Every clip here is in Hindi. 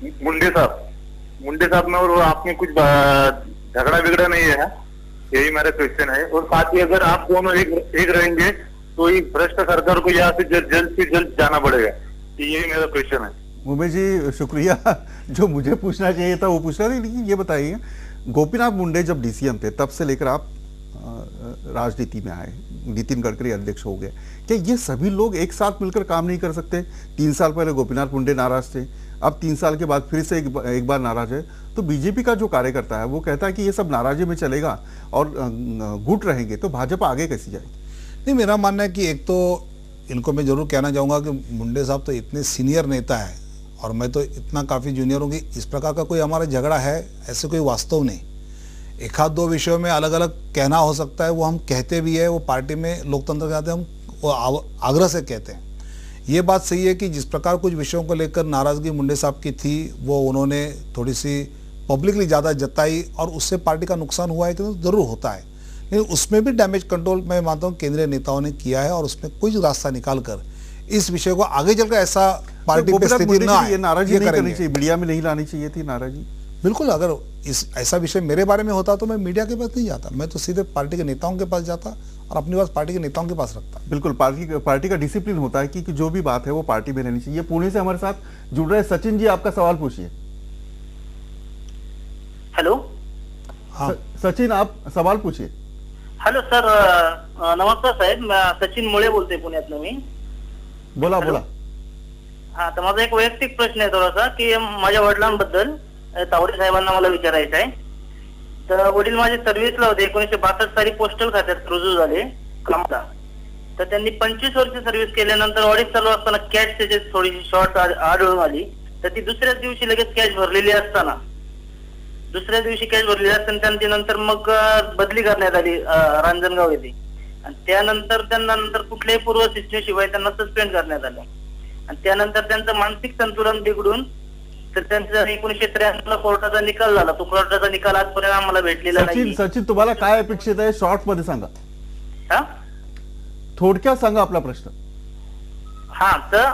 मुंडे साहब में, और वो आपने कुछ झगड़ा बिगड़ा नहीं है, यही मेरा क्वेश्चन है। और साथ ही अगर आप दोनों एक रहेंगे तो एक भ्रष्ट सरकार को यहाँ से जल्द से जल्द जाना पड़ेगा, यही मेरा क्वेश्चन है। उमेश जी शुक्रिया, जो मुझे पूछना चाहिए था वो पूछना नहीं। लेकिन ये बताइए, गोपीनाथ मुंडे जब डीसीएम थे तब से लेकर आप राजनीति में आए, नितिन गडकरी अध्यक्ष हो गए, क्या ये सभी लोग एक साथ मिलकर काम नहीं कर सकते? 3 साल पहले गोपीनाथ मुंडे नाराज थे, अब 3 साल के बाद फिर से एक बार नाराज है। तो बीजेपी का जो कार्यकर्ता है वो कहता है कि ये सब नाराजी में चलेगा और गुट रहेंगे, तो भाजपा आगे कैसे जाएगी? नहीं, मेरा मानना है कि एक तो इनको मैं जरूर कहना चाहूँगा कि मुंडे साहब तो इतने सीनियर नेता है और मैं तो इतना काफ़ी जूनियर हूँ कि इस प्रकार का कोई हमारा झगड़ा है ऐसे कोई वास्तव नहीं। एक आध दो विषयों में अलग अलग कहना हो सकता है, वो हम कहते भी है, वो पार्टी में लोकतंत्र के नाते हम वो आग्रह से कहते हैं। ये बात सही है कि जिस प्रकार कुछ विषयों को लेकर नाराज़गी मुंडे साहब की थी वो उन्होंने थोड़ी सी पब्लिकली ज़्यादा जताई और उससे पार्टी का नुकसान हुआ है कि तो ज़रूर होता है, लेकिन उसमें भी डैमेज कंट्रोल मैं मानता हूँ केंद्रीय नेताओं ने किया है और उसमें कुछ रास्ता निकाल कर इस विषय को आगे चलकर ऐसा पार्टी पे स्थिति ना आए, नाराजी नहीं करनी चाहिए, मीडिया में नहीं लानी चाहिए थी नाराजी। बिल्कुल, अगर इस ऐसा विषय मेरे बारे में होता तो मैं मीडिया के पास नहीं जाता, मैं तो सीधे पार्टी के नेताओं के पास जाता और अपनी बात पार्टी के नेताओं के पास रखता। बिल्कुल, पार्टी का डिसिप्लिन होता है कि जो भी बात है वो पार्टी में रहनी चाहिए। पुणे से हमारे साथ जुड़ रहे सचिन जी, आपका सवाल पूछिए। हेलो। हाँ सचिन, आप सवाल पूछिए। हॅलो सर, नमस्कार साहेब, सचिन मुळे बोलते पुण्यातनं मी। बोला बोला। हा, तर माझा एक वैयक्तिक प्रश्न आहे थोडासा की माझ्या वडिलांबद्दल तावडे साहेबांना मला विचारायचं आहे। तर वडील माझे सर्व्हिसला होते, 1962 साली पोस्टल खात्यात रुजू झाले कामाला। तर त्यांनी 25 वर्ष सर्व्हिस केल्यानंतर ऑडिट चालू असताना कॅश त्याची थोडीशी शॉर्ट आढळून आली, तर ती दुसऱ्याच दिवशी लगेच कॅश भरलेली असताना त्यांची नंतर मग बदली करण्यात आली रांजणगाव येथे, आणि त्यानंतर त्यांना नंतर कुठल्याही पूर्व सूचनेशिवाय त्यांना सस्पेंड करण्यात आलं आणि त्यानंतर त्यांचं मानसिक संतुलन बिघडून तर त्यांचा 1993 ला कोर्टाचा निकाल झाला। तो कोर्टाचा निकाल आजपर्यंत आम्हाला भेटलेला नाही। सचिन, तुम्हाला काय अपेक्षित आहे? शॉर्ट मध्ये सांगा, थोडक्यात सांगा आपला प्रश्न। हा, तर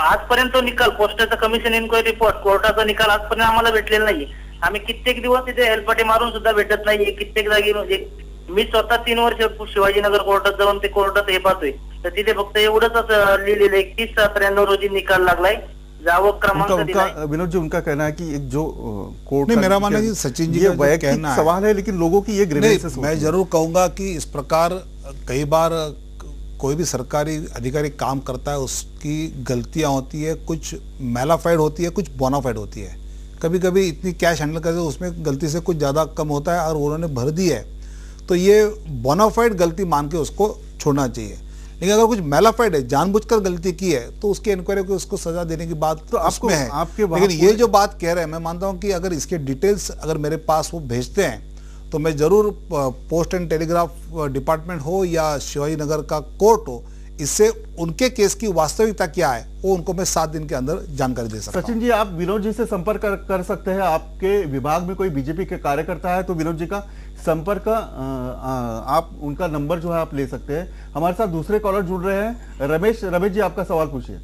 आजपर्यंत तो निकाल पोस्टाचा कमिशन इन्क्वायरी रिपोर्ट कोर्टाचा निकाल आजपर्यंत आम्हाला भेटलेला नाही। आम्ही कित्येक दिवस तिथे हेलपाटे मारून सुद्धा भेटत नाहीये। कित्येक जागी म्हणजे मी स्वतः 3 वर्ष शिवाजीनगर कोर्टात जाऊन ते कोर्टात हे पाहतोय, तर तिथे फक्त एवढंच लिहिलेलं 31/93 रोजी निकाल लागलाय, जावक क्रमांक दिलाय। विनोद जी, उनका कहना है कि एक जो कोर्ट नहीं, मेरा मानना है सचिन जी का वैयक्तिक सवाल है, लेकिन लोगों की ये ग्रीवेंसेस मैं जरूर कहूंगा कि इस प्रकार कई बार कोई भी सरकारी अधिकारी काम करता है, उसकी गलतियां होती है, कुछ मैलाफाइड होती है, कुछ बोनाफाइड होती है। कभी कभी इतनी कैश हैंडल करते उसमें गलती से कुछ ज़्यादा कम होता है और उन्होंने भर दी है, तो ये बोनाफाइड गलती मान के उसको छोड़ना चाहिए। लेकिन अगर कुछ मैलाफाइड है, जानबूझकर गलती की है, तो उसके इंक्वायरी को उसको सजा देने की बात तो आपको है। लेकिन ये जो बात कह रहे हैं, मैं मानता हूं कि अगर इसके डिटेल्स अगर मेरे पास वो भेजते हैं तो मैं जरूर पोस्ट एंड टेलीग्राफ डिपार्टमेंट हो या शिवाजी नगर का कोर्ट हो, इससे उनके केस की वास्तविकता क्या है वो उनको मैं 7 दिन के अंदर जानकारी दे सकता हूं। सचिन जी, आप विनोद जी से संपर्क कर सकते हैं। आपके विभाग में कोई बीजेपी के कार्यकर्ता है तो विनोद जी का संपर्क, आप उनका नंबर जो है आप ले सकते हैं। हमारे साथ दूसरे कॉलर जुड़ रहे हैं। रमेश जी, आपका सवाल पूछिए।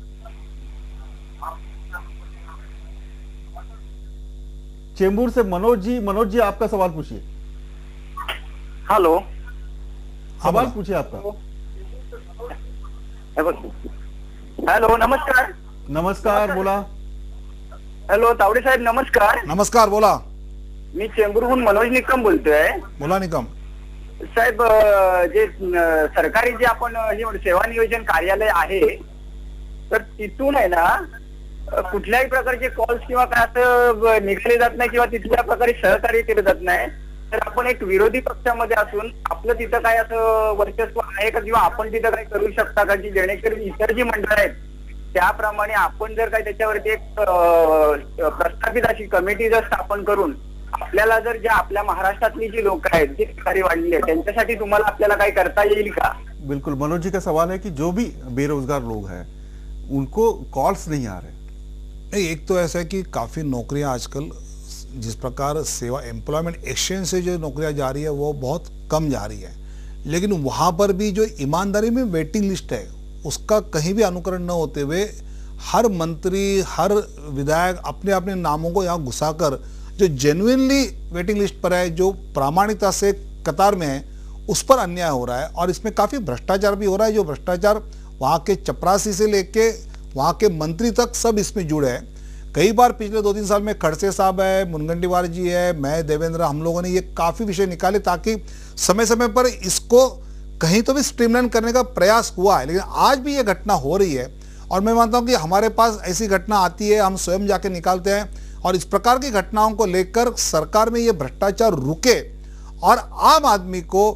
चेंबूर से मनोज जी आपका सवाल पूछिए। हेलो, सवाल पूछिए आपका। हॅलो, नमस्कार। नमस्कार, बोला। हॅलो, तावडे साहेब नमस्कार। नमस्कार, बोला। मी चेंबूरहून मनोज निकम बोलतोय। बोला निकम साहेब, जे सरकारी जे आपण सेवा नियोजन कार्यालय आहे, तर तिथून आहे ना कुठल्याही प्रकारचे कॉल्स किंवा काय असं निघाले जात नाही किंवा तिथल्या प्रकारे सहकार्य केलं जात नाही। तर आपण एक विरोधी पक्षामध्ये असून आपलं तिथं काय असं वर्चस्व आहे का किंवा आपण तिथं काय करू शकता का की जेणेकरून इतर जी मंडळ आहेत त्याप्रमाणे आपण जर काय त्याच्यावरती एक प्रस्थापित अशी कमिटी जर स्थापन करून आपल्याला जर ज्या आपल्या महाराष्ट्रातली जी लोक आहेत जी अधिकारी वाढलेली आहेत त्यांच्यासाठी तुम्हाला आपल्याला काय करता येईल का? बिल्कुल, मनोज जी का सवाल है कि जो भी बेरोजगार लोग हैं उनको कॉल्स नहीं आ रहे। नहीं, एक तो ऐसा है कि काफ़ी नौकरियां आजकल जिस प्रकार सेवा एम्प्लॉयमेंट एक्सचेंज से जो नौकरियां जा रही है वो बहुत कम जा रही है, लेकिन वहाँ पर भी जो ईमानदारी में वेटिंग लिस्ट है उसका कहीं भी अनुकरण न होते हुए हर मंत्री, हर विधायक अपने अपने नामों को यहाँ घुसाकर जो जेन्युइनली वेटिंग लिस्ट पर है, जो प्रामाणिकता से कतार में है, उस पर अन्याय हो रहा है। और इसमें काफ़ी भ्रष्टाचार भी हो रहा है, जो भ्रष्टाचार वहाँ के चपरासी से लेके वहाँ के मंत्री तक सब इसमें जुड़े हैं। कई बार पिछले 2-3 साल में खड़से साहब है, मुनगंटीवार जी है, मैं, देवेंद्र, हम लोगों ने ये काफ़ी विषय निकाले ताकि समय समय पर इसको कहीं तो भी स्ट्रीमलाइन करने का प्रयास हुआ है। लेकिन आज भी ये घटना हो रही है और मैं मानता हूँ कि हमारे पास ऐसी घटना आती है, हम स्वयं जाके निकालते हैं और इस प्रकार की घटनाओं को लेकर सरकार में ये भ्रष्टाचार रुके और आम आदमी को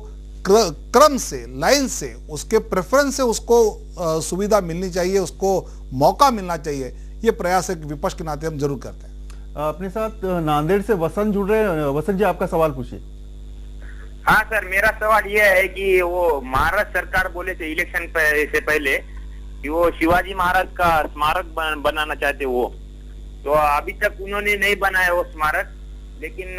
क्रम से, लाइन से, उसके प्रेफरेंस से उसको सुविधा मिलनी चाहिए, उसको मौका मिलना चाहिए। ये प्रयास एक विपक्ष के नाते हम जरूर करते हैं। अपने साथ नांदेड़ से वसंत जुड़ रहे हैं। वसंत जी, आपका सवाल पूछिए। हाँ सर, मेरा सवाल यह है कि वो महाराष्ट्र सरकार बोले थे इलेक्शन से पहले कि वो शिवाजी महाराज का स्मारक बनाना चाहते वो, तो अभी तक उन्होंने नहीं बनाया वो स्मारक। लेकिन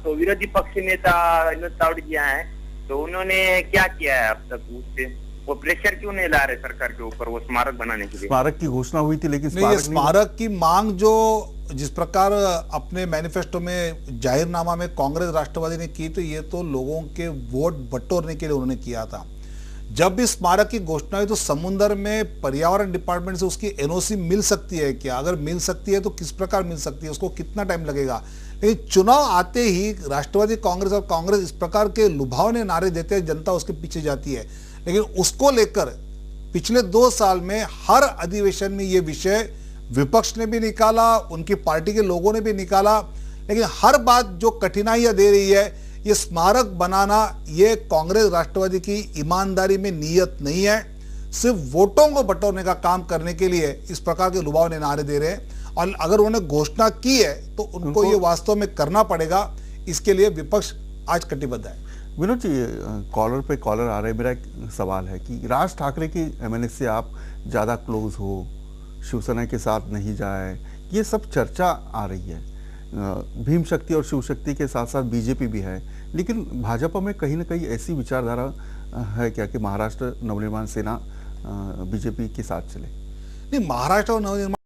तो विरोधी पक्ष नेता विनोद तावड़े जी हैं, तो उन्होंने क्या किया है अब तक? उससे वो प्रेशर क्यों नहीं ला रहे सरकार के ऊपर वो स्मारक बनाने के लिए? स्मारक की घोषणा हुई थी लेकिन स्मारक की मांग जो जिस प्रकार अपने मैनिफेस्टो में, जाहिरनामा में कांग्रेस राष्ट्रवादी ने की, तो ये तो लोगों के वोट बटोरने के लिए उन्होंने किया था। जब भी स्मारक की घोषणा हुई तो समुद्र में पर्यावरण डिपार्टमेंट से उसकी एनओसी मिल सकती है क्या? अगर मिल सकती है तो किस प्रकार मिल सकती है, उसको कितना टाइम लगेगा? लेकिन चुनाव आते ही राष्ट्रवादी कांग्रेस और कांग्रेस इस प्रकार के लुभावने नारे देते हैं, जनता उसके पीछे जाती है। लेकिन उसको लेकर पिछले 2 साल में हर अधिवेशन में ये विषय विपक्ष ने भी निकाला, उनकी पार्टी के लोगों ने भी निकाला, लेकिन हर बात जो कठिनाइयां दे रही है, ये स्मारक बनाना, ये कांग्रेस राष्ट्रवादी की ईमानदारी में नीयत नहीं है। सिर्फ वोटों को बटोरने का काम करने के लिए इस प्रकार के लुभावने नारे दे रहे हैं और अगर उन्होंने घोषणा की है तो उनको ये वास्तव में करना पड़ेगा। इसके लिए विपक्ष आज कटिबद्ध है। विनोद जी, कॉलर पे कॉलर आ रहे हैं। मेरा एक सवाल है कि राज ठाकरे की एमएनए से आप ज़्यादा क्लोज हो, शिवसेना के साथ नहीं जाए, ये सब चर्चा आ रही है। भीम शक्ति और शिव शक्ति के साथ साथ बीजेपी भी है, लेकिन भाजपा में कहीं ना कहीं ऐसी विचारधारा है क्या कि महाराष्ट्र नवनिर्माण सेना बीजेपी के साथ चले? नहीं, महाराष्ट्र और नवनिर्माण